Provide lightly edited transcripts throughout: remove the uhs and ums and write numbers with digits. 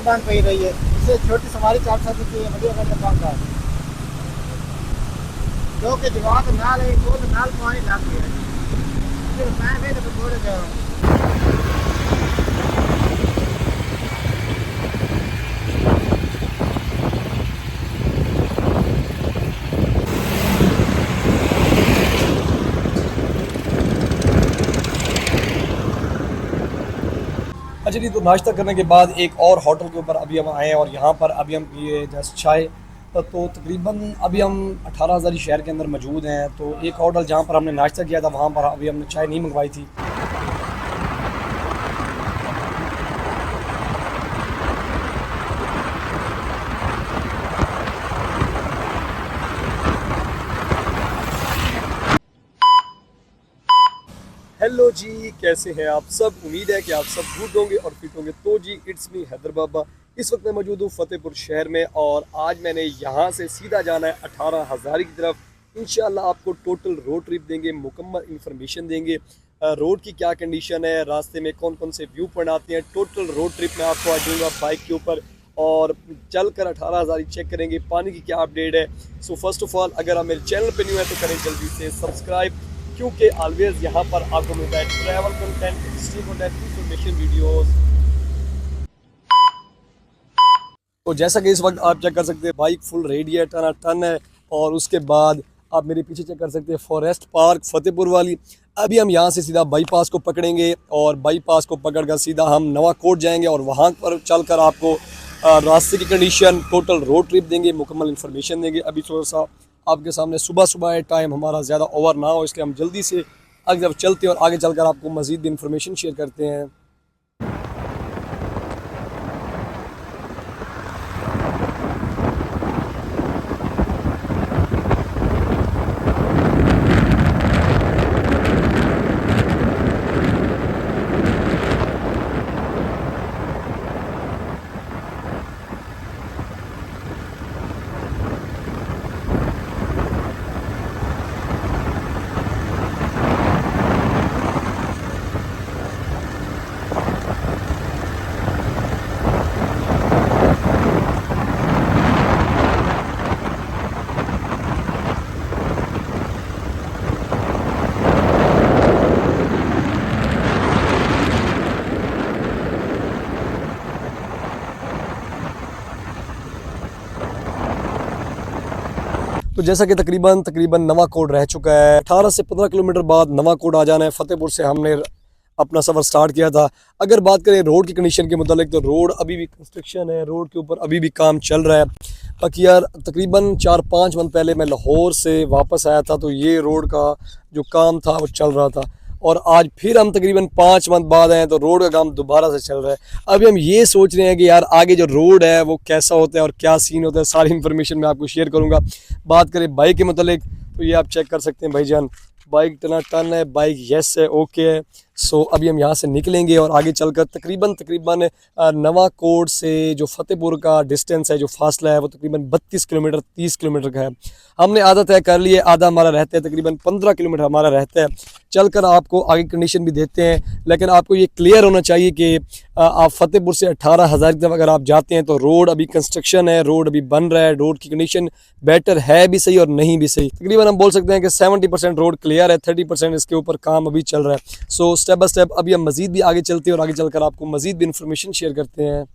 बांध पई रही है इसे छोटी सवारी 400 की बढ़िया करके बांधा जो कि जवाब नाल है वो तो नाल पानी लग गया फिर मैं भी तो थोड़े गया अच्छा जी, तो नाश्ता करने के बाद एक और होटल के ऊपर अभी हम आए हैं और यहाँ पर अभी हम पिए जस्ट चाय। तो तकरीबन अभी हम 18 हज़ारी शहर के अंदर मौजूद हैं। तो एक होटल जहाँ पर हमने नाश्ता किया था वहाँ पर अभी हमने चाय नहीं मंगवाई थी। हेलो जी, कैसे हैं आप सब? उम्मीद है कि आप सब गुड होंगे और फिट होंगे। तो जी, इट्स मी हैदर बाबा। इस वक्त मैं मौजूद हूँ फतेहपुर शहर में और आज मैंने यहाँ से सीधा जाना है 18 हज़ारी की तरफ। इंशाल्लाह आपको टोटल रोड ट्रिप देंगे, मुकम्मल इन्फॉर्मेशन देंगे। रोड की क्या कंडीशन है, रास्ते में कौन कौन से व्यू पॉइंट आते हैं, टोटल रोड ट्रिप मैं आपको आज दूँगा बाइक के ऊपर। और चल कर 18 हज़ारी चेक करेंगे, पानी की क्या अपडेट है। सो फर्स्ट ऑफ ऑल, अगर आप मेरे चैनल पर न्यू है तो करें जल्दी से सब्सक्राइब, क्योंकि ऑलवेज यहाँ पर आपको मिलता है travel content, history content, information videos. तो जैसा कि इस वक्त आप चेक कर सकते हैं, बाइक फुल रेडी है, टना टन है। और उसके बाद आप मेरे पीछे चेक कर सकते हैं फॉरेस्ट पार्क फतेहपुर वाली। अभी हम यहाँ से सीधा बाईपास को पकड़ेंगे और बाईपास को पकड़कर सीधा हम नवाकोट जाएंगे और वहाँ पर चलकर आपको रास्ते की कंडीशन, टोटल रोड ट्रिप देंगे, मुकम्मल इन्फॉर्मेशन देंगे। अभी थोड़ा सा आपके सामने सुबह सुबह है, टाइम हमारा ज़्यादा ओवर ना हो, इसलिए हम जल्दी से आगे जब चलते हैं और आगे चलकर आपको मज़ीद भी इन्फॉर्मेशन शेयर करते हैं। तो जैसा कि तकरीबन तकरीबन नवाकोट रह चुका है, 18 से 15 किलोमीटर बाद नवाकोट आ जाना है। फतेहपुर से हमने अपना सफ़र स्टार्ट किया था। अगर बात करें रोड की कंडीशन के मुतालिक, तो रोड अभी भी कंस्ट्रक्शन है, रोड के ऊपर अभी भी काम चल रहा है। बाकी यार, तकरीबन 4-5 मंथ पहले मैं लाहौर से वापस आया था, तो ये रोड का जो काम था वो चल रहा था। और आज फिर हम तकरीबन 5 मंथ बाद आए हैं, तो रोड का काम दोबारा से चल रहा है। अभी हम ये सोच रहे हैं कि यार आगे जो रोड है वो कैसा होता है और क्या सीन होता है, सारी इन्फॉर्मेशन मैं आपको शेयर करूँगा। बात करें बाइक के मतलब, तो ये आप चेक कर सकते हैं भाईजान, बाइक टना टन है, बाइक यस है, ओके है। सो अभी हम यहाँ से निकलेंगे और आगे चलकर तकरीबन तकरीबन नवाकोट से जो फतेहपुर का डिस्टेंस है, जो फासला है, वो तकरीबन 32 किलोमीटर 30 किलोमीटर का है। हमने आधा तय कर लिए, आधा हमारा रहता है, तकरीबन 15 किलोमीटर हमारा रहता है। चलकर आपको आगे कंडीशन भी देते हैं, लेकिन आपको ये क्लियर होना चाहिए कि आप फतेहपुर से 18 हज़ार की तरफ अगर आप जाते हैं तो रोड अभी कंस्ट्रक्शन है, रोड अभी बन रहा है, रोड की कंडीशन बेटर है भी सही और नहीं भी सही। तकरीबन हम बोल सकते हैं कि 70% रोड क्लियर है, 30% इसके ऊपर काम अभी चल रहा है। सो स्टेप बाय स्टेप अभी हम मजीद भी आगे चलते हैं और आगे चलकर आपको मजीद भी इन्फॉर्मेशन शेयर करते हैं।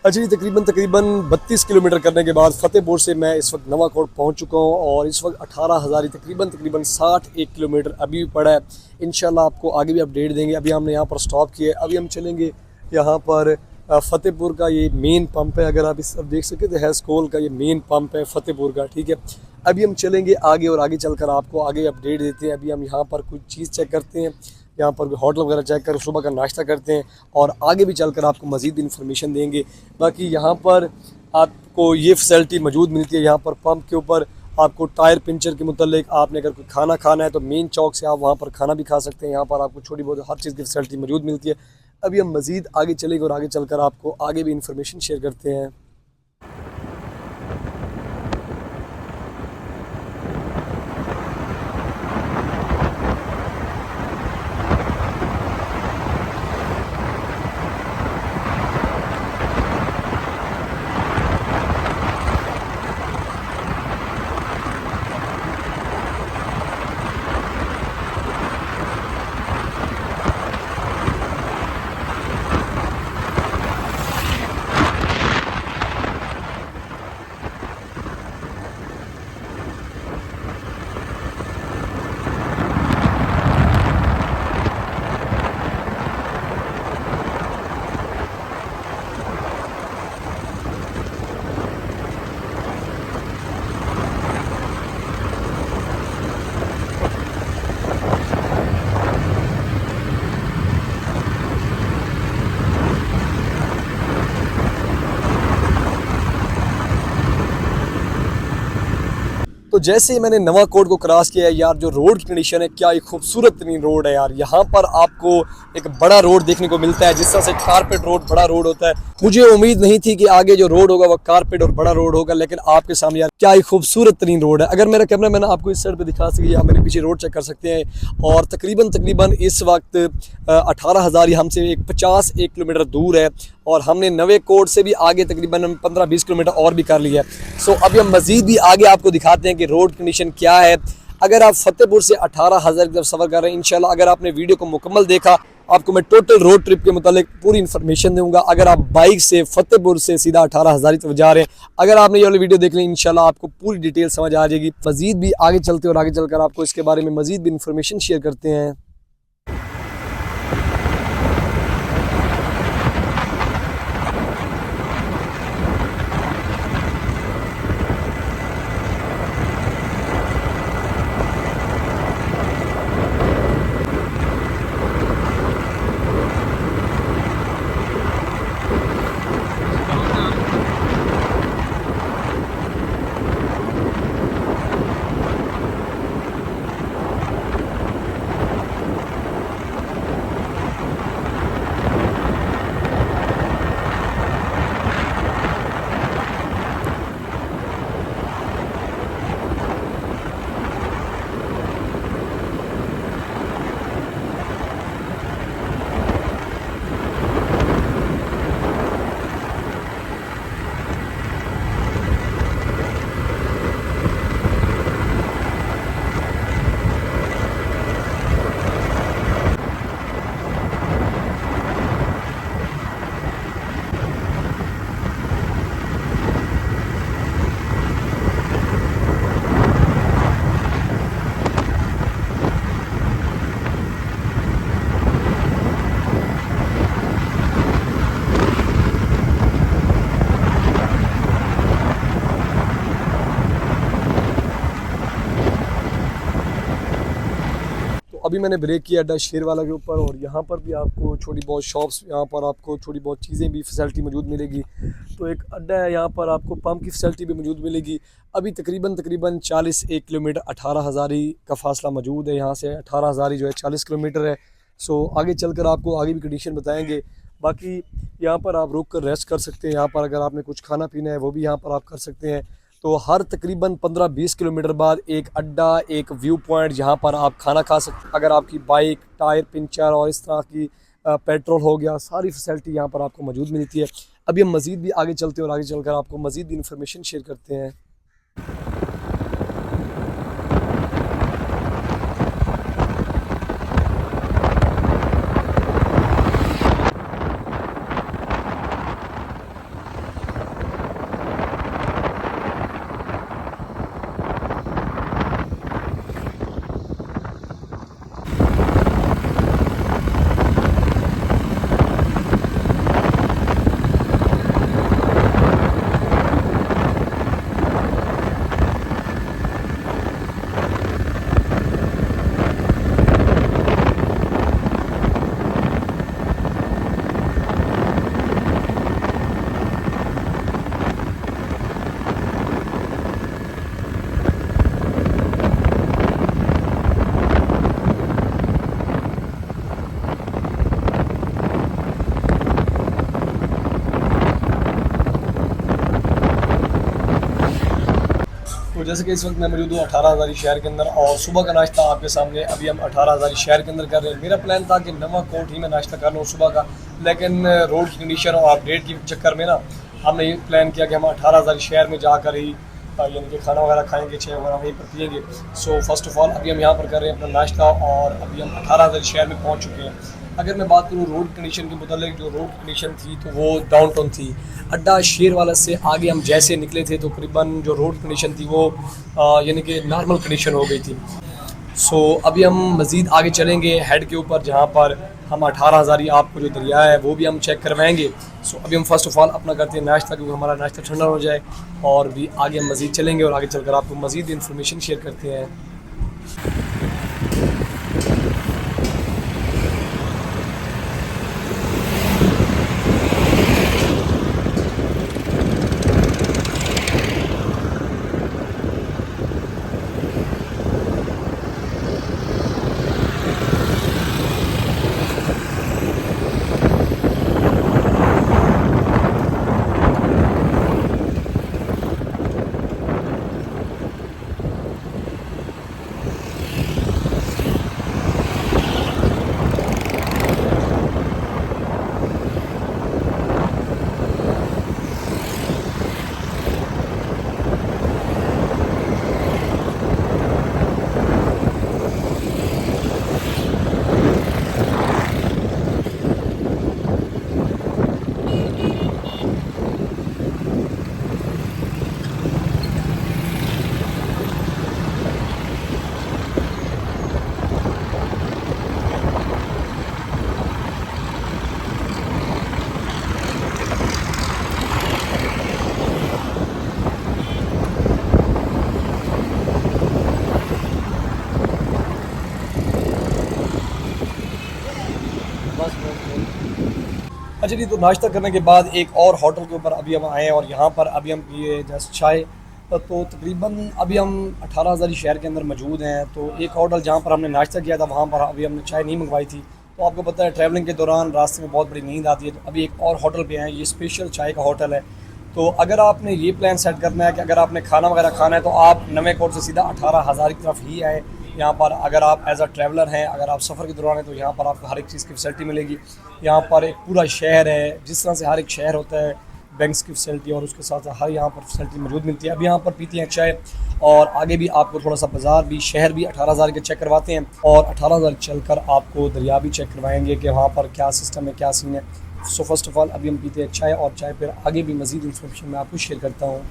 अच्छा जी, तकरीबन तकरीबन 32 किलोमीटर करने के बाद फ़तेहपुर से मैं इस वक्त नवाकोट पहुंच चुका हूं और इस वक्त 18 हज़ारी तकरीबन तकरीबन 61 किलोमीटर अभी भी पड़ा है। इंशाल्लाह आपको आगे भी अपडेट देंगे। अभी हमने यहाँ पर स्टॉप किया है, अभी हम चलेंगे यहाँ पर फतेहपुर का ये मेन पंप है। अगर आप इस तरफ देख सके तो हैस्कोल का ये मेन पंप है फतेहपुर का, ठीक है। अभी हम चलेंगे आगे और आगे चलकर आपको आगे अपडेट देते हैं। अभी हम यहाँ पर कुछ चीज़ चेक करते हैं, यहाँ पर होटल वगैरह चेक कर सुबह का नाश्ता करते हैं और आगे भी चलकर आपको मज़ीद इन्फॉर्मेशन देंगे। बाकी यहाँ पर आपको ये फैसिलिटी मौजूद मिलती है। यहाँ पर पंप के ऊपर आपको टायर पंचर के मुतल्लिक आपने अगर कोई खाना खाना है तो मेन चौक से आप वहाँ पर खाना भी खा सकते हैं। यहाँ पर आपको छोटी बहुत हर चीज़ की फैसिलिटी मौजूद मिलती है। अभी हम मज़ीद आगे चलेंगे और आगे चलकर आपको आगे भी इन्फॉर्मेशन शेयर करते हैं। तो जैसे ही मैंने नवा कोट को क्रॉस किया है यार, जो रोड की कंडीशन है क्या एक खूबसूरत तरीन रोड है यार। यहाँ पर आपको एक बड़ा रोड देखने को मिलता है, जिस तरह से कारपेट रोड बड़ा रोड होता है। मुझे उम्मीद नहीं थी कि आगे जो रोड होगा वह कारपेट और बड़ा रोड होगा, लेकिन आपके सामने यार क्या एक खूबसूरत तरीन रोड है। अगर मेरा कैमरा मैन आपको इस साइड पे दिखा सके, आप मेरे पीछे रोड चेक कर सकते हैं। और तकरीबन इस वक्त 18,000 हमसे 1 किलोमीटर दूर है और हमने नवे कोट से भी आगे तकरीबन 15-20 किलोमीटर और भी कर लिया है। सो अभी हम मजीद भी आगे आपको दिखाते हैं कि रोड कंडीशन क्या है। अगर आप फतेहपुर से 18,000 की तरफ सफ़र कर रहे हैं, इंशाल्लाह अगर आपने वीडियो को मुकम्मल देखा आपको मैं टोटल रोड ट्रिप के मुतालिक पूरी इन्फॉर्मेशन दूंगा। अगर आप बाइक से फतेहपुर से सीधा 18,000 की तरफ जा रहे हैं, अगर आपने ये वाली वीडियो देख ली इंशाल्लाह आपको पूरी डिटेल समझ आ जाएगी। मजीद भी आगे चलते और आगे चलकर आपको इसके बारे में मजीद भी इन्फॉर्मेशन शेयर करते हैं। अभी मैंने ब्रेक किया अड्डा शेरवाला के ऊपर और यहाँ पर भी आपको छोटी बहुत शॉप्स, यहाँ पर आपको छोटी बहुत चीज़ें भी फैसिलिटी मौजूद मिलेगी। तो एक अड्डा है, यहाँ पर आपको पंप की फैसिलिटी भी मौजूद मिलेगी। अभी तकरीबन 40 1 किलोमीटर 18,000 का फासला मौजूद है। यहाँ से 18,000 जो है 40 किलोमीटर है। सो आगे चलकर आपको आगे भी कंडीशन बताएँगे। बाकी यहाँ पर आप रुक कर रेस्ट कर सकते हैं। यहाँ पर अगर आपने कुछ खाना पीना है वो भी यहाँ पर आप कर सकते हैं। तो हर तकरीबन 15-20 किलोमीटर बाद एक अड्डा, एक व्यू पॉइंट जहाँ पर आप खाना खा सकते हैं। अगर आपकी बाइक टायर पंचर और इस तरह की पेट्रोल हो गया, सारी फैसिलिटी यहाँ पर आपको मौजूद मिलती है। अभी हम मज़ीद भी आगे चलते हैं और आगे चलकर आपको मज़ीद इन्फॉर्मेशन शेयर करते हैं। जैसे कि इस वक्त मैं मौजूद हूँ 18,000 शहर के अंदर और सुबह का नाश्ता आपके सामने अभी हम 18,000 शहर के अंदर कर रहे हैं। मेरा प्लान था कि नवा कोट ही मैं नाश्ता कर लूँ सुबह का, लेकिन रोड की कंडीशन और अपडेट के चक्कर में ना हमने ये प्लान किया कि हम 18,000 शहर में जाकर ही यानी कि खाना वगैरह खाएंगे, चाय वगैरह वहीं पर पिएंगे। सो फर्स्ट ऑफ ऑल अभी हम यहाँ पर कर रहे हैं अपना नाश्ता और अभी हम 18,000 शहर में पहुँच चुके हैं। अगर मैं बात करूँ रोड कंडीशन के मुताबिक, जो रोड कंडीशन थी तो वो डाउन टाउन थी। अड्डा शेरवाला से आगे हम जैसे निकले थे तो करीबन जो रोड कंडीशन थी वो यानी कि नॉर्मल कंडीशन हो गई थी। सो अभी हम मज़ीद आगे चलेंगे हेड के ऊपर, जहाँ पर हम 18,000 आपको जो दरिया है वो भी हम चेक करवाएंगे। सो अभी हम फर्स्ट ऑफ ऑल अपना करते हैं नाश्ता, क्योंकि हमारा नाश्ता ठंडा हो जाए और भी आगे हम मज़ीद चलेंगे और आगे चलकर आपको मज़ीद इन्फॉर्मेशन शेयर करते हैं। अच्छा जी, तो नाश्ता करने के बाद एक और होटल के ऊपर अभी हम आए हैं और यहाँ पर अभी हम पिए जस्ट चाय। तो तकरीबन अभी हम 18,000 शहर के अंदर मौजूद हैं। तो एक होटल जहाँ पर हमने नाश्ता किया था वहाँ पर अभी हमने चाय नहीं मंगवाई थी। तो आपको पता है ट्रैवलिंग के दौरान रास्ते में बहुत बड़ी नींद आती है, तो अभी एक और होटल पे आए, ये स्पेशल चाय का होटल है। तो अगर आपने ये प्लान सेट करना है कि अगर आपने खाना वगैरह खाना है तो आप नवे कोट से सीधा 18,000 की तरफ ही आए। यहाँ पर अगर आप एज अ ट्रैवलर हैं, अगर आप सफ़र के दौरान हैं तो यहाँ पर आपको हर एक चीज़ की फैसिलिटी मिलेगी। यहाँ पर एक पूरा शहर है, जिस तरह से हर एक शहर होता है, बैंक्स की फैसिलिटी और उसके साथ हर यहाँ पर फैसिलिटी मौजूद मिलती है। अभी यहाँ पर पीते हैं चाय और आगे भी आपको थोड़ा सा बाज़ार भी, शहर भी 18,000 के चेक करवाते हैं और 18,000 चलकर आपको दरिया भी चेक करवाएंगे कि वहाँ पर क्या सिस्टम है, क्या सीन है। सो फर्स्ट ऑफ ऑल अभी हम पीते हैं चाय और चाय पर आगे भी मज़ीद इन्फॉर्मेशन मैं आपको शेयर करता हूँ।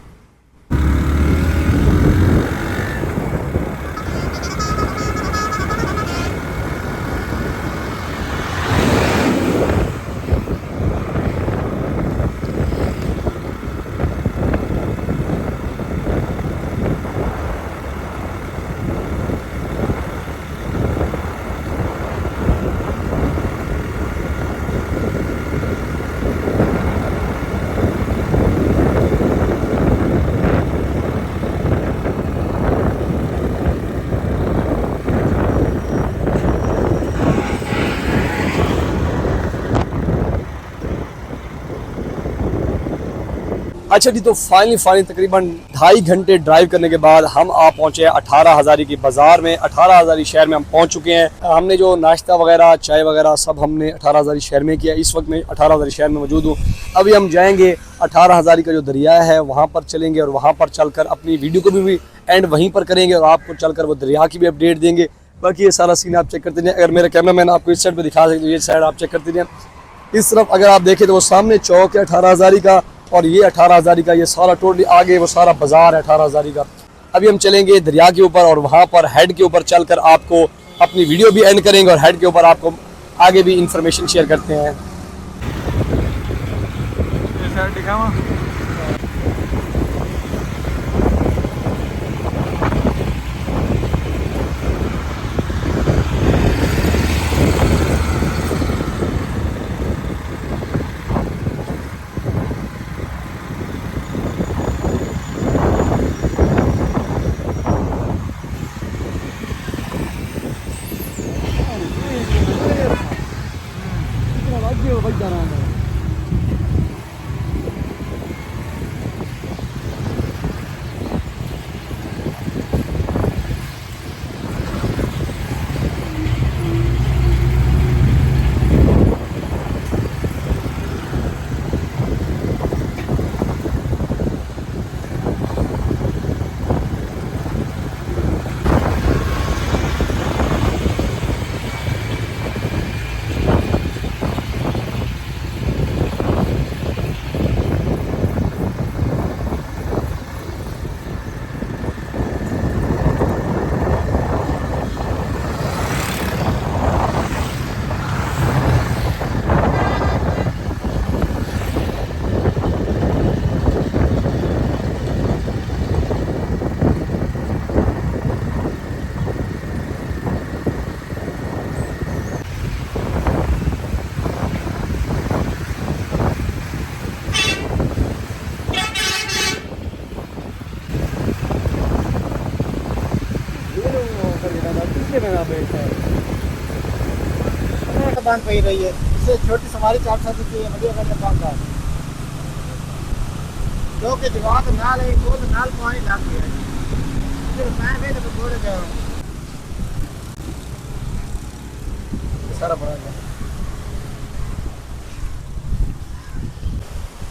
अच्छा जी, तो फाइनली तकरीबन 2.5 घंटे ड्राइव करने के बाद हम आ पहुँचे 18,000 की बाज़ार में। 18,000 शहर में हम पहुँच चुके हैं। हमने जो नाश्ता वगैरह, चाय वगैरह सब हमने 18,000 शहर में किया। इस वक्त मैं 18,000 शहर में मौजूद हूँ। अभी हम जाएंगे 18,000 का जो दरिया है वहाँ पर चलेंगे और वहाँ पर चलकर अपनी वीडियो को भी एंड वहीं पर करेंगे और आपको चलकर वो दरिया की भी अपडेट देंगे। बाकी ये सारा सीन आप चेक करते जाएँ। अगर मेरे कैमरामैन आपको इस साइड पर दिखा सकते तो ये साइड आप चेक करते जाएँ। इस तरफ अगर आप देखें तो वो सामने चौक है 18,000 का और ये 18,000 का, ये सारा टोटली आगे वो सारा बाजार है 18,000 का। अभी हम चलेंगे दरिया के ऊपर और वहाँ पर हेड के ऊपर चलकर आपको अपनी वीडियो भी एंड करेंगे और हेड के ऊपर आपको आगे भी इंफॉर्मेशन शेयर करते हैं। बंद पई रही है, इससे छोटी सवारी चढ़ सकती है, बढ़िया करके काम कर जो कि जवाब नाल है, वो नाल पानी लग गया फिर मैं वे तो थोड़े गया सारा बड़ा है।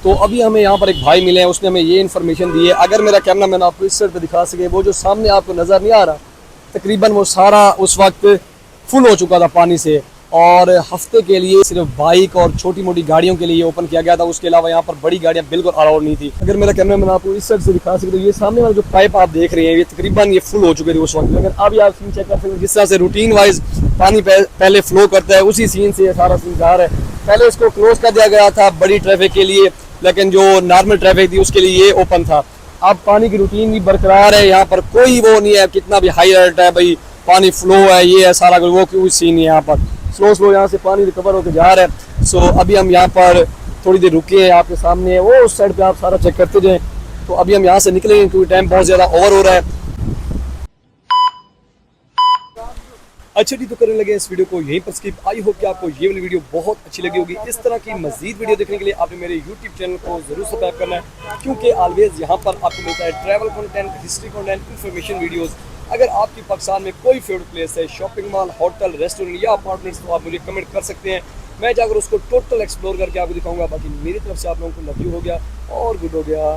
तो अभी हमें यहाँ पर एक भाई मिले हैं, उसने हमें ये इन्फॉर्मेशन दी है। अगर मेरा कैमरा मैन आपको इस साइड पे दिखा सके, वो जो सामने आपको नज़र नहीं आ रहा, तकरीबन वो सारा उस वक्त फुल हो चुका था पानी से, और हफ्ते के लिए सिर्फ बाइक और छोटी मोटी गाड़ियों के लिए ओपन किया गया था। उसके अलावा यहाँ पर बड़ी गाड़ियाँ बिल्कुल अलाउड नहीं थी। अगर मेरा कैमरा मैन आपको इस साइड से दिखा सके तो ये सामने वाला जो पाइप आप देख रहे हैं, ये तकरीबन ये फुल हो चुके थे उस वक्त। लेकिन अभी आप सीन चेक कर सकते हैं, जिस तरह से रूटीन वाइज पानी पहले फ्लो करता है, उसी सीन से ये सारा सीन जा रहा है। पहले इसको क्लोज कर दिया गया था बड़ी ट्रैफिक के लिए, लेकिन जो नॉर्मल ट्रैफिक थी उसके लिए ये ओपन था। अब पानी की रूटीन भी बरकरार है, यहाँ पर कोई वो नहीं है, कितना भी हाई अलर्ट है भाई पानी फ्लो है, ये है सारा वो कोई सीन नहीं है। यहाँ पर स्लो यहाँ से पानी रिकवर होकर जा रहा है। सो अभी हम यहाँ पर थोड़ी देर रुके हैं, आपके सामने है वो उस साइड पे, आप सारा चेक करते जाएं। तो अभी हम यहाँ से निकलेंगे क्योंकि टाइम बहुत ज़्यादा ओवर हो रहा है। अच्छा जी, तो करने लगे इस वीडियो को यहीं पर स्किप। आई होप कि आपको ये वाली वीडियो बहुत अच्छी लगी होगी। इस तरह की मजीद वीडियो देखने के लिए आपने मेरे यूट्यूब चैनल को जरूर सब्सक्राइब करना है, क्योंकि ऑलवेज यहाँ पर आपको मिलता है travel content, history content, information videos. अगर आपकी पाकिस्तान में कोई फेवरेट प्लेस है, शॉपिंग मॉल, होटल, रेस्टोरेंट या अपार्टमेंट्स, तो आप मुझे कमेंट कर सकते हैं। मैं जाकर उसको टोटल एक्सप्लोर करके आपको दिखाऊंगा। बाकी मेरी तरफ से आप लोगों को लव यू हो गया और गुड हो गया।